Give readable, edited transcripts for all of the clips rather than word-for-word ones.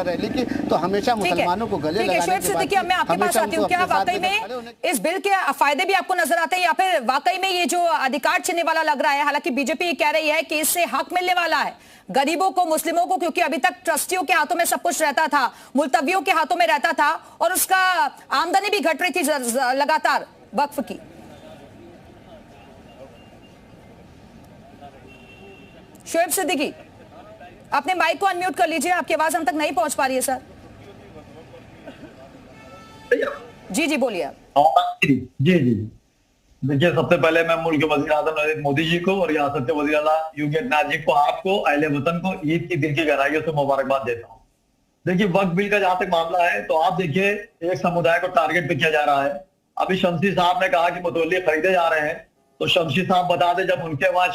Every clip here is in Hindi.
रैली की तो हमेशा मुसलमानों को गले लगाने शोएब सिद्दीकी, मैं आपके पास आती हूँ। क्या वाकई में इस बिल के फायदे भी आपको नजर आते हैं, या फिर वाकई में ये जो अधिकार छीनने वाला लग रहा है? हालांकि बीजेपी कह रही है कि इससे हक मिलने वाला है गरीबों को, मुस्लिमों को, क्योंकि अभी तक ट्रस्टियों के हाथों में सब कुछ रहता था, मुल्तवियों के हाथों में रहता था, और उसका आमदनी भी घट रही थी लगातार वक्फ की। शोएब सिद्दीकी, अपने माइक को अनम्यूट कर लीजिए, आपकी आवाज हम तक नहीं पहुंच पा रही है सर। जी जी बोलिए। जी जी देखिए, सबसे पहले मैं मुल्क के वज़ीर आज़म नरेंद्र मोदी जी को और रियासत के वज़ीर आला योगी आदित्यनाथ जी को, आपको, अहले वतन को ईद की दिल की गहराइयों से मुबारकबाद देता हूँ। देखिए, वक्फ बिल का जहां तक मामला है तो आप देखिए, एक समुदाय को टारगेट पे किया जा रहा है। अभी शमसी साहब ने कहा कि मुतवल्ली खरीदे जा रहे हैं, तो शमसी साहब बता दे, जब उनके वहां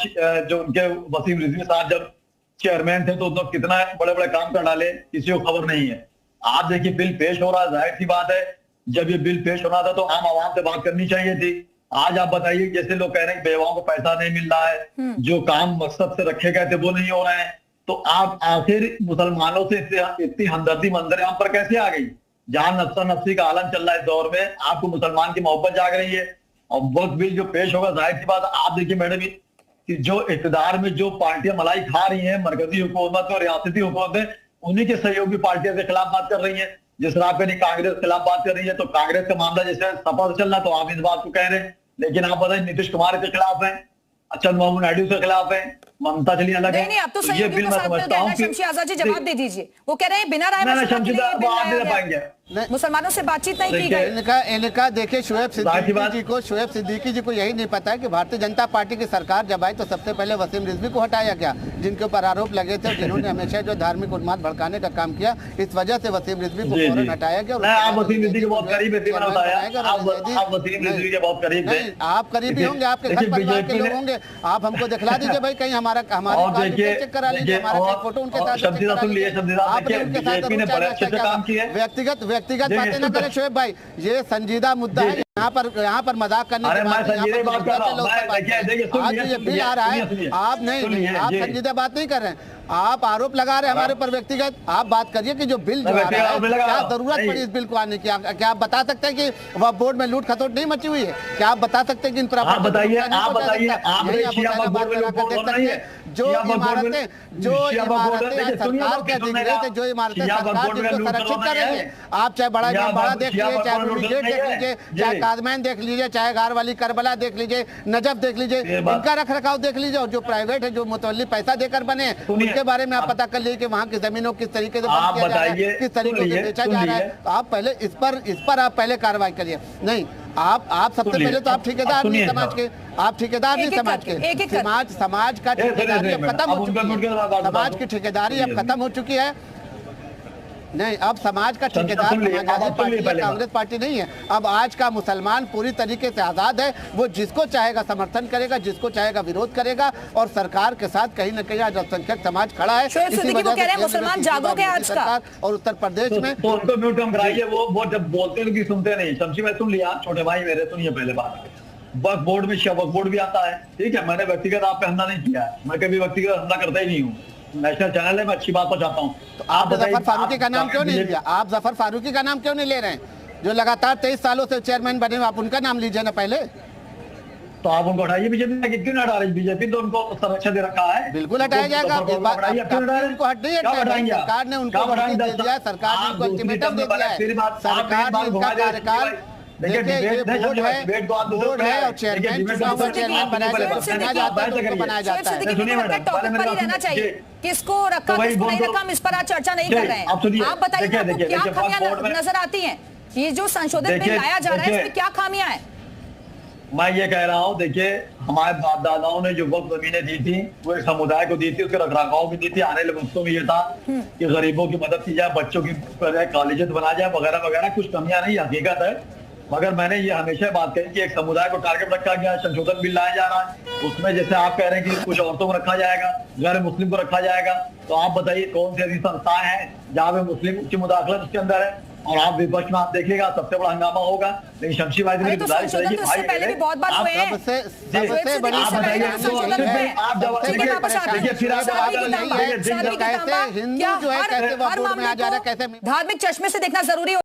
जो उनके वसीम रिजवी साहब जब चेयरमैन थे तो उन्होंने कितना बड़े बड़े काम कर डाले, किसी को खबर नहीं है। आप देखिए, बिल पेश हो रहा है, जाहिर सी बात है जब ये बिल पेश होना था तो आम आवाम से बात करनी चाहिए थी। आज आप बताइए, जैसे लोग कह रहे हैं बेवाओं को पैसा नहीं मिल रहा है, जो काम मकसद से रखे गए थे वो नहीं हो रहे हैं, तो आप आखिर मुसलमानों से इतनी हमदर्दी मंजर आम पर कैसे आ गई? जहां नफ्सा नफ्सी का आलम चल रहा है इस दौर में, आपको मुसलमान की मोहब्बत जाग रही है। और वक्त बिल जो पेश होगा, जाहिर सी बात आप देखिए मैडम, कि जो इक़्तिदार में जो पार्टियां मलाई खा रही हैं, मरकजी हुकूमत और रियासती हुकूमत, उन्हीं के सहयोगी पार्टियों के खिलाफ बात कर रही है। जिस तरह आपके कांग्रेस के खिलाफ बात कर रही है, तो कांग्रेस का मामला जैसे सपा से चल रहा, तो आप इस बात को कह रहे हैं, लेकिन आप बताइए नीतीश कुमार के खिलाफ है, चंद्रबाबू नायडू के खिलाफ है, ममता चली अलग है। नहीं, अब तो सहयोगियों के साथ मिल गए ना। शमशी आजाद जी जवाब दे दीजिए। वो कह रहे हैं बिना राय मुसलमानों से बातचीत नहीं की गई। इनका देखिए, शोएब सिद्दीकी जी को यही नहीं पता है कि भारतीय जनता पार्टी की सरकार जब आई तो सबसे पहले वसीम रिजवी को हटाया गया, जिनके ऊपर आरोप लगे थे, जिन्होंने हमेशा जो धार्मिक उन्माद भड़काने का काम किया, इस वजह से वसीम रिजवी को फौरन हटाया गया। आप करीबी होंगे, आपके घर परिवार के लोग होंगे, आप हमको दिखला दीजिए भाई, कहीं हमारे चेक करा लीजिए, हमारा फोटो उनके साथ। व्यक्तिगत बातें न करें शोएब भाई, ये संजीदा मुद्दा है। यहाँ पर मजाक करने के बाद आज ये बिल आ रहा है, आप नहीं, आप संजीदा बात नहीं कर रहे हैं, आप आरोप लगा रहे हैं हमारे ऊपर व्यक्तिगत। आप बात करिए कि जो बिल जो आ रहा है, क्या जरूरत पड़ी इस बिल को आने की? क्या आप बता सकते हैं कि वह बोर्ड में लूट खसोट नहीं मची हुई है? क्या आप बता सकते हैं कि इन जो इमारतें सरकार के अधिग्रहित है, जो इमारतें सरकार जिनको संरक्षित कर रही है, आप चाहे बड़ा देख लीजिए, चाहे रूमी गेट देख लीजिए, चाहे काजमैन देख लीजिए, चाहे गार वाली करबला देख लीजिए, नजफ देख लीजिए, इनका रख रखाव देख लीजिए, और जो प्राइवेट है, जो मुतवल्ली पैसा देकर बने, उनके बारे में आप पता कर लीजिए कि वहाँ की जमीनों किस तरीके से किस तरीके से बेचा जा रहा है। आप पहले इस पर आप पहले कार्रवाई करिए। नहीं, आप सबसे पहले तो आप ठेकेदार नहीं समाज के, आप ठेकेदार नहीं समाज के, समाज का ठेकेदारी अब खत्म हो चुकी है, समाज की ठेकेदारी अब खत्म हो चुकी है। नहीं, अब समाज का ठेकेदार समाजवादी पार्टी है, कांग्रेस पार्टी नहीं है। अब आज का मुसलमान पूरी तरीके से आजाद है, वो जिसको चाहेगा समर्थन करेगा, जिसको चाहेगा विरोध करेगा, और सरकार के साथ कहीं न कहीं आज अल्पसंख्यक समाज खड़ा है। मुसलमान जागरूक है आज का, और उत्तर प्रदेश में उनको म्यूट कम कराइए, वो जब बोलते हैं कि सुनते नहीं। शमशी मैं सुन लिया, छोटे भाई मेरे सुनिए पहले बात। वक्फ बोर्ड में वक्फ बोर्ड भी आता है, ठीक है, मैंने व्यक्तिगत आप पे हमला नहीं किया है, मैं कभी व्यक्तिगत हमला करता ही नहीं हूँ। नेशनल चैनल है, मैं अच्छी बात पहुंचाता हूँ। तो आप जफर फारूकी का नाम क्यों नहीं लिया? आप जफर फारूकी का नाम क्यों नहीं ले रहे हैं, जो लगातार 23 सालों से चेयरमैन बने हुए? आप उनका नाम लीजिए ना पहले। तो आप उनको हटाइए। बीजेपी क्यों हटा रही? बीजेपी तो उनको संरक्षण दे रखा है, बिल्कुल हटाया जाएगा। उनको हटाएंगे, सरकार ने उनको दे दिया, सरकार ने उनको अल्टीमेटम दे दिया है, सरकार ने उनका कार्यकाल देखिए, ये बोर्ड है और चेयरमैन बनाया जाता है। टॉपिक पर ही रहना चाहिए, किसको रखा किसको नहीं रखा, हम इस पर आज चर्चा नहीं कर रहे हैं। आप बताइए क्या खामियां नजर आती हैं? ये जो संशोधित बिल लाया जा रहा है, इसमें क्या खामियां हैं? मैं ये कह रहा हूँ, देखिए, हमारे बाप दादाओं ने जो वक्त जमीनें दी थी, वो एक समुदाय को दी थी, उसके रखरखाव भी दी थी। आने वाले वक्तों में ये था कि गरीबों की मदद की जाए, बच्चों की कॉलेज बनाया जाए, वगैरह वगैरह। कुछ कमियां नहीं, हकीकत है मगर मैंने ये हमेशा बात कही कि एक समुदाय को टारगेट रखा गया, संशोधन बिल लाया जा रहा है, उसमें जैसे आप कह रहे हैं कि कुछ औरतों को रखा जाएगा, गैर मुस्लिम को रखा जाएगा, तो आप बताइए कौन सी ऐसी संस्थाएं हैं जहां पे मुस्लिम की मुदाखलत उसके अंदर है? और आप विपक्ष में आप देखिएगा सबसे बड़ा हंगामा होगा। लेकिन शमशी भाई तो गुजारिश रहेगी, इससे पहले भी बहुत बार हुए हैं। सबसे बड़ी आप बताइए, आप हिंदू जो है कैसे वह बोर्ड में आ जा रहा है, कैसे धार्मिक चश्मे से देखना जरूरी